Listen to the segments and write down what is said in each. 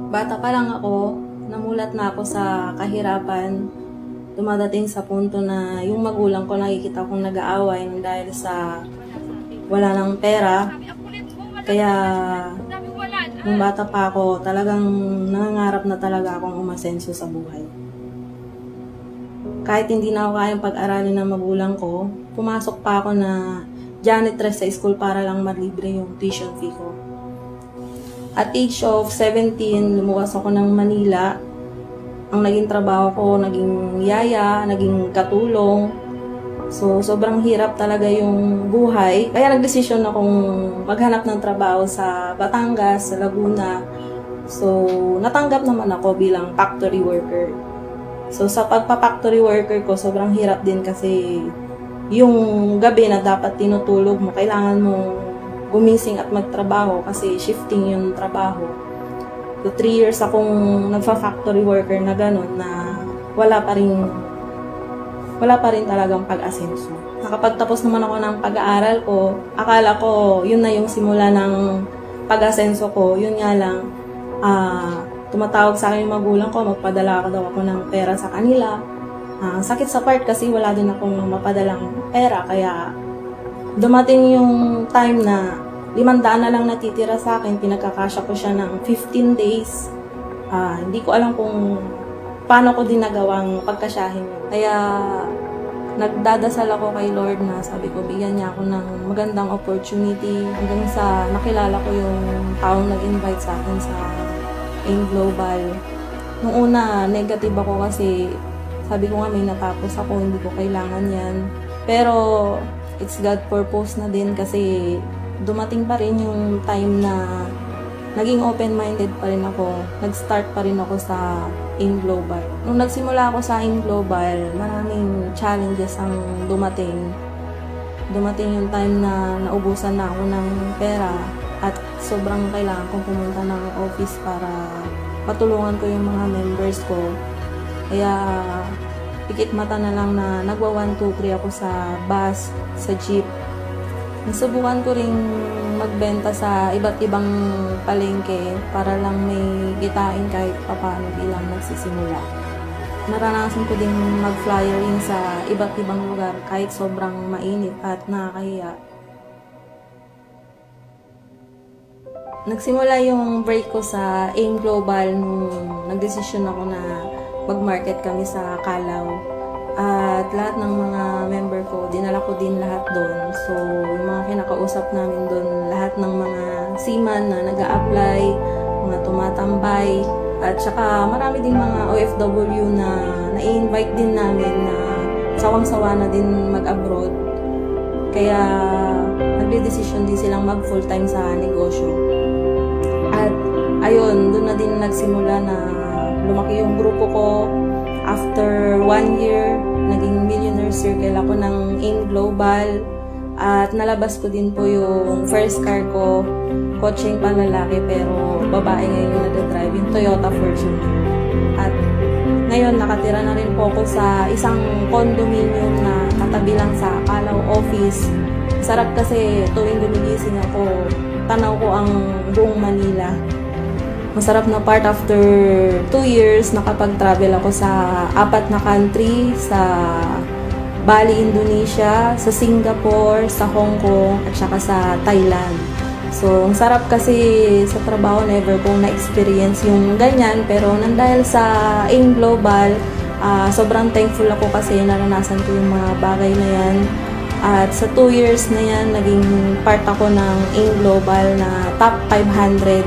Bata pa lang ako, namulat na ako sa kahirapan. Dumadating sa punto na yung magulang ko nakikita kong nag-aaway dahil sa wala ng pera. Kaya nung bata pa ako, talagang nangangarap na talaga akong umasenso sa buhay. Kahit hindi na ako kayang pag-aralin ng magulang ko, pumasok pa ako na janitress sa school para lang malibre yung tuition fee ko. At age of 17, lumuwas ako ng Manila. Ang naging trabaho ko, naging yaya, naging katulong. So, sobrang hirap talaga yung buhay. Kaya nagdesisyon akong maghanap ng trabaho sa Batangas, sa Laguna. So, natanggap naman ako bilang factory worker. So, sa pagpa-factory worker ko, sobrang hirap din kasi yung gabi na dapat tinutulog mo, kailangan mo gumising at magtrabaho kasi shifting yung trabaho. So, 3 years akong nagfa-factory worker na gano'n na wala pa rin talagang pag-asenso. Nakapagtapos naman ako ng pag-aaral ko, akala ko yun na yung simula ng pag-asenso ko. Yun nga lang, tumatawag sa akin yung magulang ko, magpadala daw ako ng pera sa kanila. Sakit sa part kasi wala din akong mapadalang pera, kaya dumating yung time na 500 na lang natitira sa akin, pinagkakasya ko siya ng 15 days. Hindi ko alam kung paano ko din nagawang pagkasyahin yun. Kaya nagdadasal ako kay Lord na sabi ko, bigyan niya ako ng magandang opportunity hanggang sa nakilala ko yung taong nag-invite sa akin sa AIM Global. Nung una, negative ako kasi sabi ko nga may natapos ako, hindi ko kailangan yan. Pero it's God purpose na din kasi dumating pa rin yung time na naging open-minded pa rin ako. Nag-start pa rin ako sa AIM Global. Nung nagsimula ako sa AIM Global, maraming challenges ang dumating. Dumating yung time na naubusan na ako ng pera at sobrang kailangan kong pumunta ng office para matulungan ko yung mga members ko. Kaya pikit mata na lang na nagwa 1, 2, 3 ako sa bus, sa jeep. Nasubukan ko ring magbenta sa iba't ibang palengke para lang may kitain kahit papaano bilang nagsisimula. Naranasan ko din mag-flyering sa iba't ibang lugar kahit sobrang mainit at nakakahiya. Nagsimula yung break ko sa AIM Global nung nagdesisyon ako na mag-market kami sa Calao. At lahat ng mga member ko, dinala ko din lahat doon. So, yung mga kinakausap namin doon, lahat ng mga seaman na nag-a-apply, mga tumatambay, at saka marami din mga OFW na na-invite din namin na sawang-sawa na din mag-abroad. Kaya, nagde-decision din silang mag-full-time sa negosyo. At, ayun, doon na din nagsimula na lumaki yung grupo ko. After 1 year, naging millionaire circle ako ng AIM Global. At nalabas ko din po yung first car ko. Kotseng panlalaki pero babae ngayon yung nag-drive, yung Toyota Fortuner. At ngayon, nakatira na rin po ako sa isang condominium na katabi lang sa Calao office. Sarap kasi tuwing gumigising ako, tanaw ko ang buong Manila. Masarap na part after 2 years, nakapag-travel ako sa 4 na country, sa Bali, Indonesia, sa Singapore, sa Hong Kong, at saka sa Thailand. So, ang sarap kasi sa trabaho, never kong na-experience yung ganyan. Pero nandahil sa AIM Global, sobrang thankful ako kasi naranasan ko yung mga bagay na yan. At sa 2 years na yan, naging part ako ng AIM Global na top 500.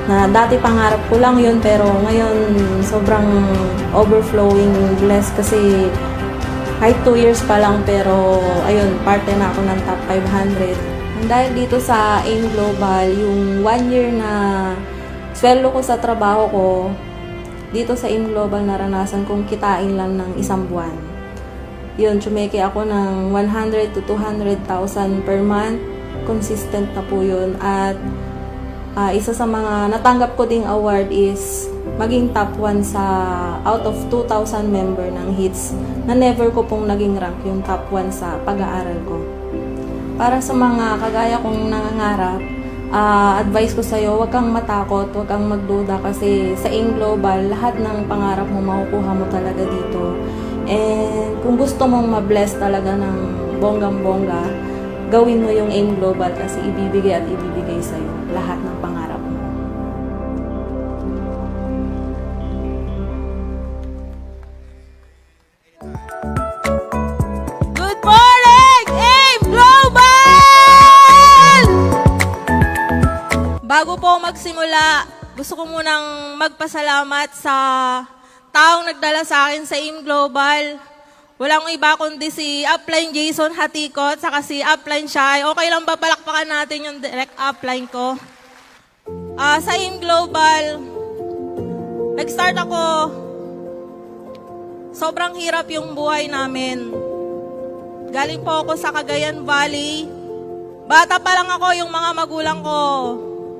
Na dati pangarap ko lang yun, pero ngayon sobrang overflowing blessed kasi kahit 2 years pa lang, pero ayun, parte na ako ng top 500. And dahil dito sa AIM Global, yung 1 year na sweldo ko sa trabaho ko, dito sa AIM Global naranasan kong kitain lang ng 1 buwan. Yun, tsumeke ako ng 100 to 200,000 per month. Consistent na po yun. At isa sa mga natanggap ko ding award is maging top 1 sa out of 2,000 member ng HITS na never ko pong naging rank yung top 1 sa pag-aaral ko. Para sa mga kagaya kong nangangarap, advice ko sa'yo, huwag kang matakot, huwag kang magduda kasi sa AIM Global, lahat ng pangarap mo makukuha mo talaga dito. And kung gusto mong ma-bless talaga ng bonggang-bongga, gawin mo yung AIM Global kasi ibibigay at ibibigay sa'yo lahat ng pangarap mo. Good morning, AIM Global! Bago po magsimula, gusto ko munang magpasalamat sa taong nagdala sa akin sa AIM Global. Walang iba kundi si upline Jason Hatikot, saka si upline Shai. Okay lang ba palakpakan natin yung direct upline ko? Sa AIM Global, nag-start ako, sobrang hirap yung buhay namin. Galing po ako sa Cagayan Valley. Bata pa lang ako, yung mga magulang ko,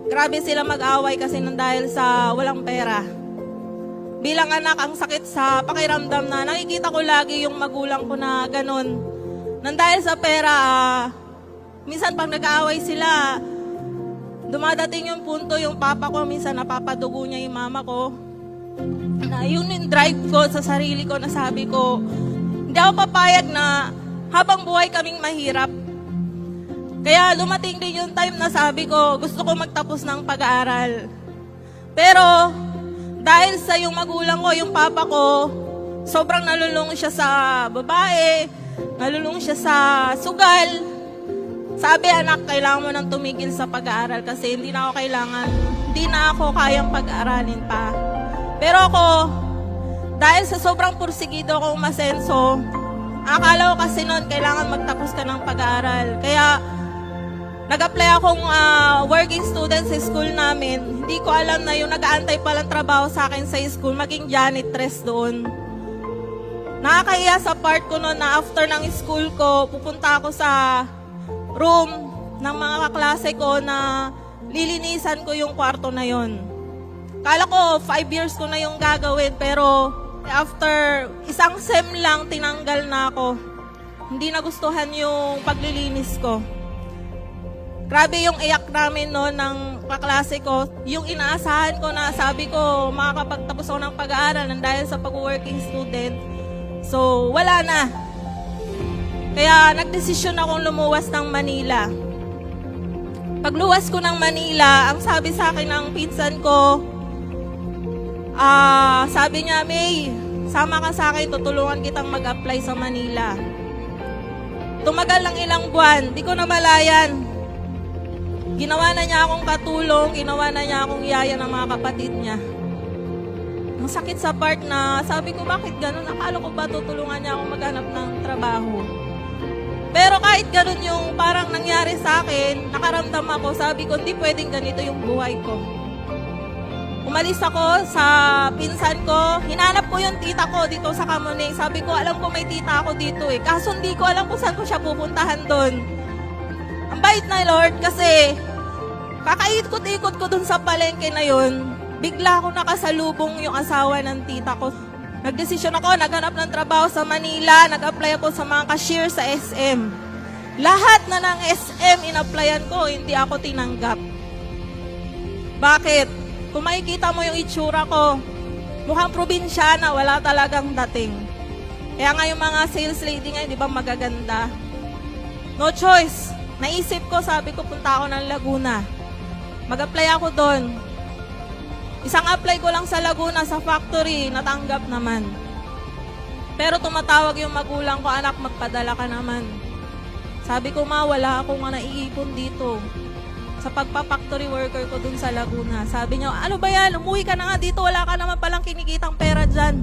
grabe sila mag-away kasi nang dahil sa walang pera. Bilang anak, ang sakit sa pakiramdam na nakikita ko lagi yung magulang ko na ganun. Nang dahil sa pera, minsan pag nag-aaway sila, dumadating yung punto yung papa ko, minsan napapadugo niya yung mama ko. Na yun yung drive ko sa sarili ko na sabi ko, hindi ako papayag na habang buhay kaming mahirap. Kaya lumating din yung time na sabi ko, gusto ko magtapos ng pag-aaral. Pero dahil sa yung magulang ko, yung papa ko, sobrang nalulung siya sa babae, nalulung siya sa sugal. Sabi, anak, kailangan mo nang tumigil sa pag-aaral kasi hindi na ako kayang pag-aaralin pa. Pero ako, dahil sa sobrang pursigido akong masenso, akala ko kasi noon kailangan magtapos ka ng pag-aaral. Kaya nag-apply akong working student sa school namin. Hindi ko alam na yung nag-aantay palang trabaho sa akin sa school, maging janitress doon. Nakakahiya sa part ko noon na after ng school ko, pupunta ako sa room ng mga kaklase ko na lilinisan ko yung kwarto na yon. Kala ko 5 years ko na yung gagawin, pero after isang sem lang, tinanggal na ako. Hindi nagustuhan yung paglilinis ko. Grabe yung iyak namin no, ng kaklase ko. Yung inaasahan ko na sabi ko, makakapagtapos ako ng pag-aaral nang dahil sa pag-working student. So, wala na. Kaya nagdesisyon akong lumuwas ng Manila. Pagluwas ko ng Manila, ang sabi sa akin ng pinsan ko, sabi niya, May, sama ka sa akin, tutulungan kitang mag-apply sa Manila. Tumagal ng ilang buwan, di ko na malayan. Ginawa na niya akong katulong, ginawa na niya akong yaya ng mga kapatid niya. Ang sakit sa part na sabi ko, bakit ganun? Akala ko ba tutulungan niya akong maghanap ng trabaho? Pero kahit ganun yung parang nangyari sa akin, nakaramdam ako, sabi ko, hindi pwedeng ganito yung buhay ko. Umalis ako sa pinsan ko, hinanap ko yung tita ko dito sa Kamuning. Sabi ko, alam ko may tita ako dito eh. Kaso hindi ko alam kung saan ko siya pupuntahan doon. Ang bait na Lord kasi kakaikot-ikot ko dun sa palengke na yun, bigla ako nakasalubong yung asawa ng tita ko. Nagdesisyon ako, naghanap ng trabaho sa Manila, nag-apply ako sa mga cashier sa SM. Lahat na ng SM in-applyan ko, hindi ako tinanggap. Bakit? Kung makikita mo yung itsura ko, mukhang probinsyana, wala talagang dating. Kaya nga yung mga sales lady ngayon, di ba magaganda? No choice. Naisip ko, sabi ko, punta ako ng Laguna. Mag-apply ako doon. Isang apply ko lang sa Laguna, sa factory, natanggap naman. Pero tumatawag yung magulang ko, anak, magpadala ka naman. Sabi ko, ma, wala akong naiipon dito. Sa pagpa-factory worker ko dun sa Laguna. Sabi niya, ano ba yan? Umuwi ka na nga dito, wala ka naman palang kinikitang pera dyan.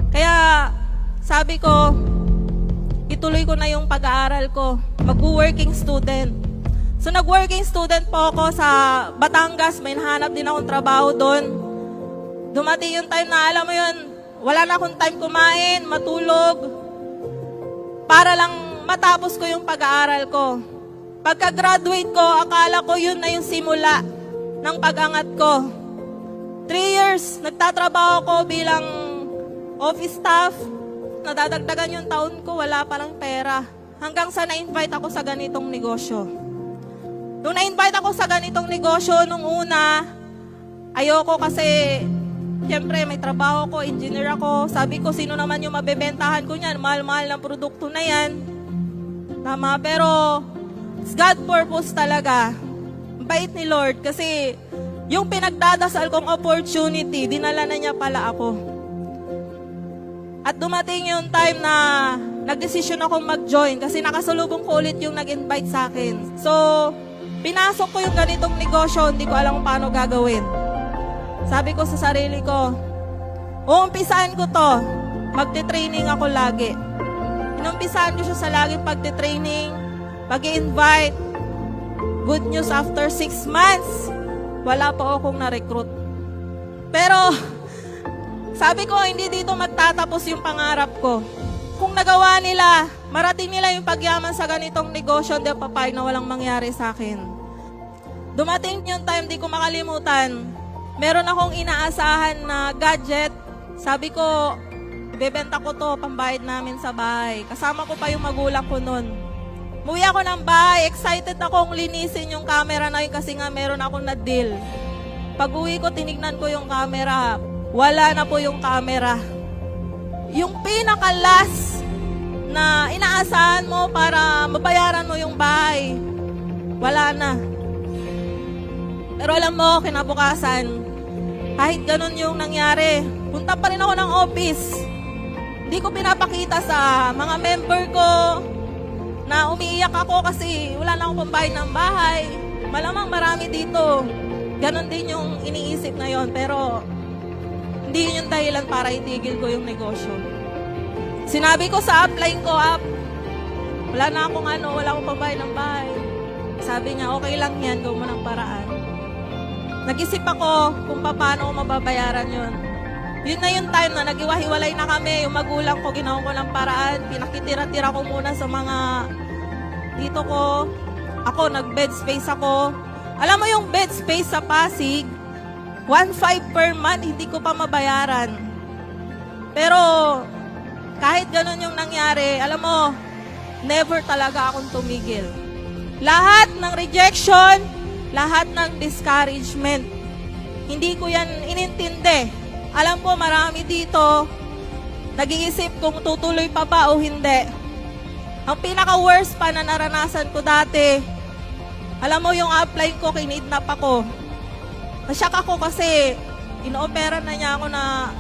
Kaya, sabi ko, ituloy ko na yung pag-aaral ko. Mag-working student. So, nag-working student po ako sa Batangas. May nahanap din akong trabaho doon. Dumating yung time na, alam mo yun, wala na akong time kumain, matulog, para lang matapos ko yung pag-aaral ko. Pagka-graduate ko, akala ko yun na yung simula ng pag-angat ko. 3 years, nagtatrabaho ko bilang office staff. Nadadagdagan yung taon ko, wala palang pera. Hanggang sa na-invite ako sa ganitong negosyo. Nung na-invite ako sa ganitong negosyo nung una, ayoko kasi, siyempre may trabaho ko, engineer ako. Sabi ko, sino naman yung mabebentahan ko niyan? Mahal-mahal ng produkto na yan. Tama, pero it's God purpose talaga. Bait ni Lord kasi yung pinagdadasal kong opportunity, dinala na niya pala ako. At dumating yung time na nagdesisyon akong mag-join kasi nakasalubong ko ulit yung nag-invite sa akin. So, pinasok ko yung ganitong negosyo, hindi ko alam kung paano gagawin. Sabi ko sa sarili ko, uumpisahan ko to, magte-training ako lagi. Inumpisahan ko siya sa laging pagte-training, pag-i-invite. Good news, after 6 months, wala pa akong na-recruit. Pero, sabi ko, hindi dito magtatapos yung pangarap ko. Kung nagawa nila, marating nila yung pagyaman sa ganitong negosyo, hindi papayag na walang mangyari sa akin. Dumating yung time, di ko makalimutan, meron akong inaasahan na gadget. Sabi ko, ibebenta ko to, pambayad namin sa bahay. Kasama ko pa yung magulang ko nun. Muwi ako ng bahay, excited akong linisin yung camera na yun kasi nga meron akong na-deal. Pag uwi ko, tinignan ko yung camera. Wala na po yung camera. Yung pinaka-last na inaasahan mo para mabayaran mo yung bahay, wala na. Pero alam mo, kinabukasan, kahit ganun yung nangyari, punta pa rin ako ng office. Hindi ko pinapakita sa mga member ko na umiiyak ako kasi wala na akong pambayad ng bahay. Malamang marami dito. Ganon din yung iniisip na yon, pero hindi yun yung dahilan para itigil ko yung negosyo. Sinabi ko sa upline ko, wala na akong wala akong pambayad ng bahay. Sabi niya, okay lang yan, gawin mo ng paraan. Nag-isip ako kung paano ko mababayaran yun. Yun na yung time na nag-iwahiwalay na kami. Yung magulang ko, ginawa ko ng paraan. Pinakitira-tira ko muna sa mga dito ko. Ako, nag-bed space ako. Alam mo yung bed space sa Pasig, 1.5 per month, hindi ko pa mabayaran. Pero, kahit ganun yung nangyari, alam mo, never talaga akong tumigil. Lahat ng rejection, lahat ng discouragement, hindi ko yan inintindi. Alam ko, marami dito, nag-iisip kung tutuloy pa ba o hindi. Ang pinaka-worst pa na naranasan ko dati, alam mo yung upline ko, kinidnap ako. Nasyak ako kasi inoopera na niya ako na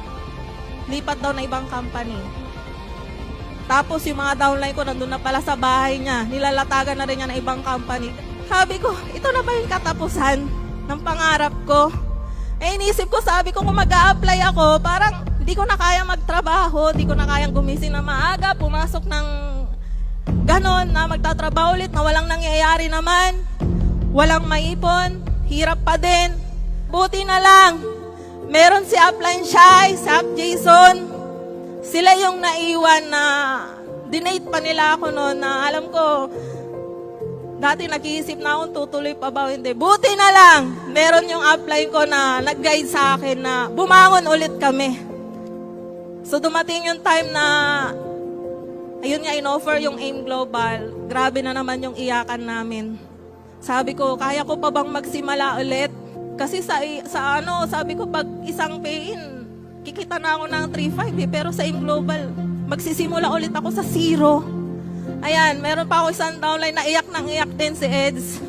lipat daw na ibang company. Tapos yung mga downline ko, nandun na pala sa bahay niya. Nilalatagan na rin niya na ibang company. Sabi ko, ito na ba yung katapusan ng pangarap ko? Inisip ko, sabi ko, kung mag-a-apply ako, parang hindi ko na kaya magtrabaho, hindi ko na kayang gumising na maaga, pumasok ng ganon na magtatrabaho ulit na walang nangyayari naman, walang maipon, hirap pa din. Buti na lang, meron si Upline Shai, si Up Jason, sila yung naiwan na dinate pa nila ako noon na alam ko, dati nag-iisip na akong tutuloy pa ba o hindi. Buti na lang, meron yung upline ko na nag-guide sa akin na bumangon ulit kami. So dumating yung time na, ayun nga, in-offer yung AIM Global. Grabe na naman yung iyakan namin. Sabi ko, kaya ko pa bang magsimula ulit? Kasi sabi ko, pag isang pay-in, kikita na ako ng 3.5 pero sa AIM Global, magsisimula ulit ako sa 0. Ayan, meron pa ako isang downline na iyak nang iyak din si Eds.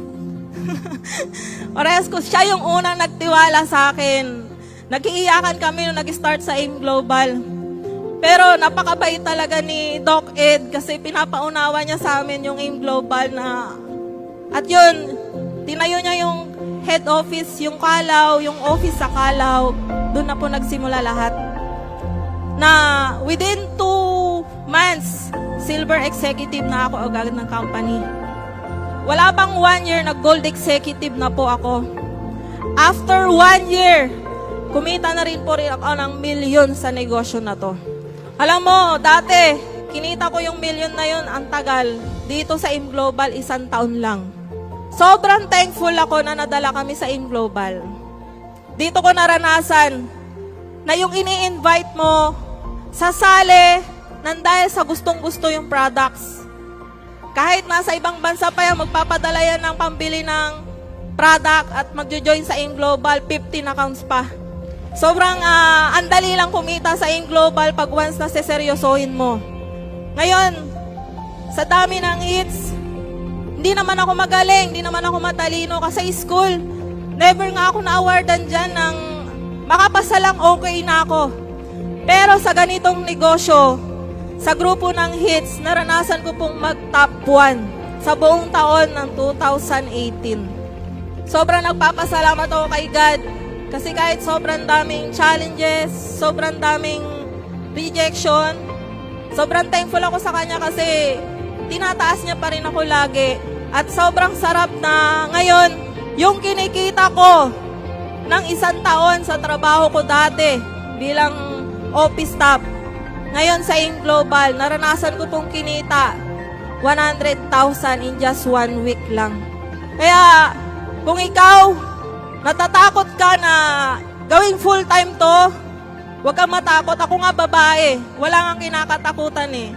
Orez ko, siya yung unang nagtiwala sa akin. Nag-iiyakan kami nung nag-start sa AIM Global. Pero napakabait talaga ni Doc Ed kasi pinapaunawa niya sa amin yung AIM Global na... At yun, tinayo niya yung head office, yung Calao, yung office sa Calao. Doon na po nagsimula lahat. Na within 2 months, silver executive na ako agad ng company. Wala pang 1 year, nag-gold executive na po ako. After 1 year, kumita na rin po rin ako ng milyon sa negosyo na to. Alam mo, dati, kinita ko yung milyon na yun, ang tagal. Dito sa AIM Global, 1 taon lang. Sobrang thankful ako na nadala kami sa AIM Global. Dito ko naranasan na yung ini-invite mo, sasali, nang dahil sa gustong-gusto yung products. Kahit nasa ibang bansa pa yan, magpapadala yan ng pambili ng product at magjo-join sa AIM Global, 15 accounts pa. Sobrang andali lang kumita sa AIM Global pag once na seseryosohin mo. Ngayon, sa dami ng hits, hindi naman ako magaling, hindi naman ako matalino kasi school, never nga ako na-awardan dyan ng makapasa lang okay na ako. Pero sa ganitong negosyo, sa grupo ng hits, naranasan ko pong mag-top 1 sa buong taon ng 2018. Sobrang nagpapasalamat ako kay God kasi kahit sobrang daming challenges, sobrang daming rejection, sobrang thankful ako sa Kanya kasi tinataas niya pa rin ako lagi. At sobrang sarap na ngayon, yung kinikita ko ng 1 taon sa trabaho ko dati bilang office staff, ngayon sa AIM Global, naranasan ko pong kinita 100,000 in just 1 week lang. Kaya, kung ikaw, natatakot ka na gawing full-time to, huwag kang matakot. Ako nga babae, wala nga kinakatakutan eh.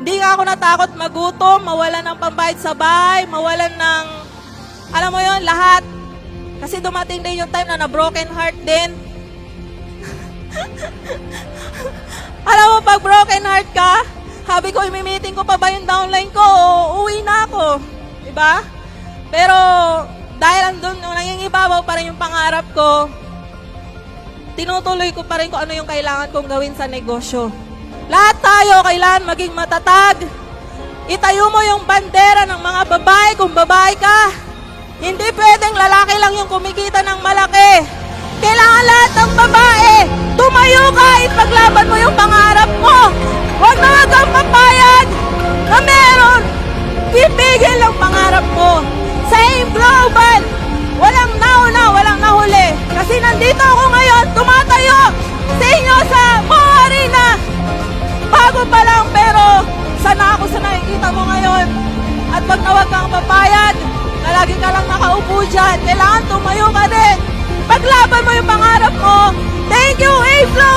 Hindi nga ako natakot magutom, mawalan ng pambayad sa bahay, mawalan ng, alam mo yon lahat. Kasi dumating din yung time na broken heart din. Alam mo, pag broken heart ka, sabi ko, imi-meeting ko pa ba yung downline ko o uwi na ako? Diba? Pero, dahil andun, nangingibabaw pa rin yung pangarap ko, tinutuloy ko pa rin kung ano yung kailangan kong gawin sa negosyo. Lahat tayo kailangan maging matatag. Itayo mo yung bandera ng mga babae kung babae ka. Hindi pwedeng lalaki lang yung kumikita ng malaki. Kailangan lahat ng babae, tumayo ka, ipaglaban mo yung pangarap mo. Huwag na wag kang papayag na meron. Pipigil ang pangarap mo. Sa AIM Global, walang nauna, walang nahuli. Kasi nandito ako ngayon, tumatayo sa inyo sa Moa Arena. Bago pa lang, pero sana ako sa nakikita mo ngayon. At wag na wag kang papayag na lagi ka lang nakaupo dyan. Kailangan tumayo ka din. Paglaban mo yung pangarap mo. Thank you, A-Flow!